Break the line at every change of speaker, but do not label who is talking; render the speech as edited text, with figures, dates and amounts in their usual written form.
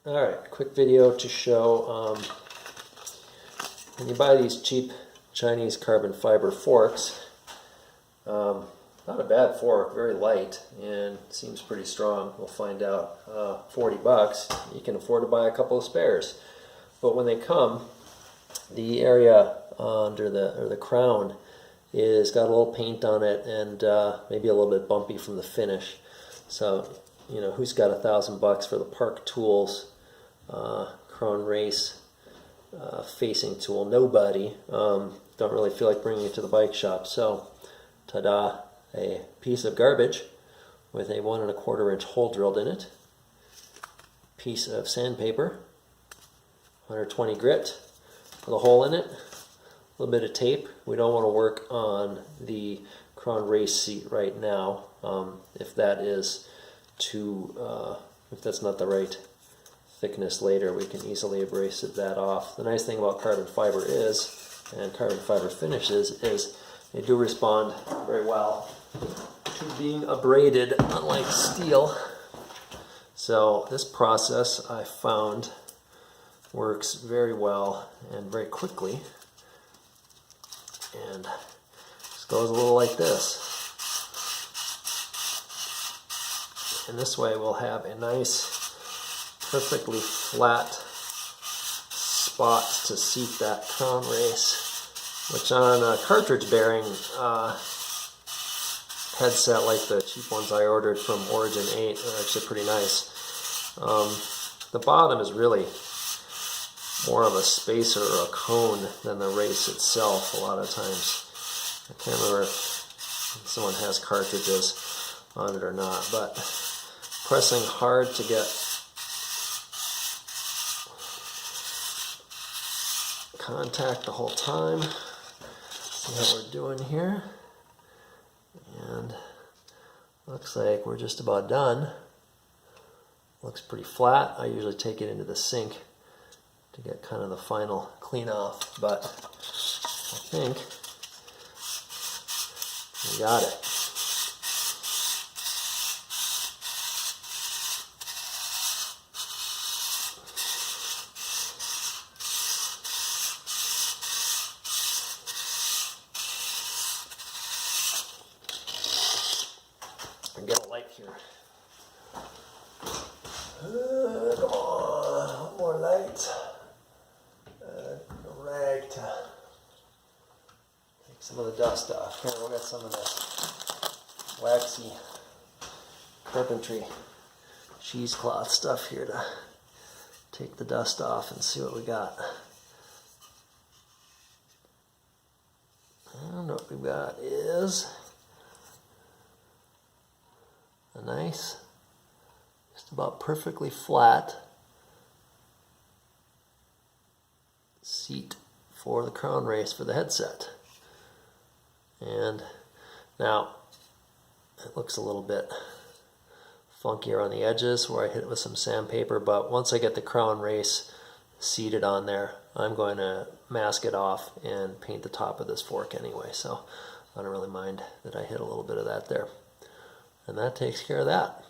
Alright, quick video to show when you buy these cheap Chinese carbon fiber forks, not a bad fork, very light and seems pretty strong. We'll find out. 40 bucks, you can afford to buy a couple of spares. But when they come, the area under the crown is got a little paint on it and maybe a little bit bumpy from the finish. So, you know, who's got $1,000 for the Park Tools Krone Race facing tool? Nobody. Don't really feel like bringing it to the bike shop. So, ta-da, a piece of garbage with a 1 1/4 inch hole drilled in it. Piece of sandpaper, 120 grit with a hole in it. A little bit of tape. We don't want to work on the Krone Race seat right now. If that is if that's not the right thickness later, we can easily abrade that off. The nice thing about carbon fiber and carbon fiber finishes, is they do respond very well to being abraded, unlike steel. So this process I found works very well and very quickly, and just goes a little like this. And this way we'll have a nice, perfectly flat spot to seat that Krone Race, which on a cartridge bearing headset like the cheap ones I ordered from Origin 8 are actually pretty nice. The bottom is really more of a spacer or a cone than the race itself a lot of times. I can't remember if someone has cartridges on it or not, but pressing hard to get contact the whole time. See how we're doing here. And looks like we're just about done. Looks pretty flat. I usually take it into the sink to get kind of the final clean off, but I think we got it. And get a light here. Come on, one more light. A rag to take some of the dust off. Here, we'll get some of this waxy carpentry cheesecloth stuff here to take the dust off and see what we got. And what we've got is a nice, just about perfectly flat seat for the Krone Race for the headset. And now it looks a little bit funkier on the edges where I hit it with some sandpaper, but once I get the Krone Race seated on there, I'm going to mask it off and paint the top of this fork anyway, so I don't really mind that I hit a little bit of that there. And that takes care of that.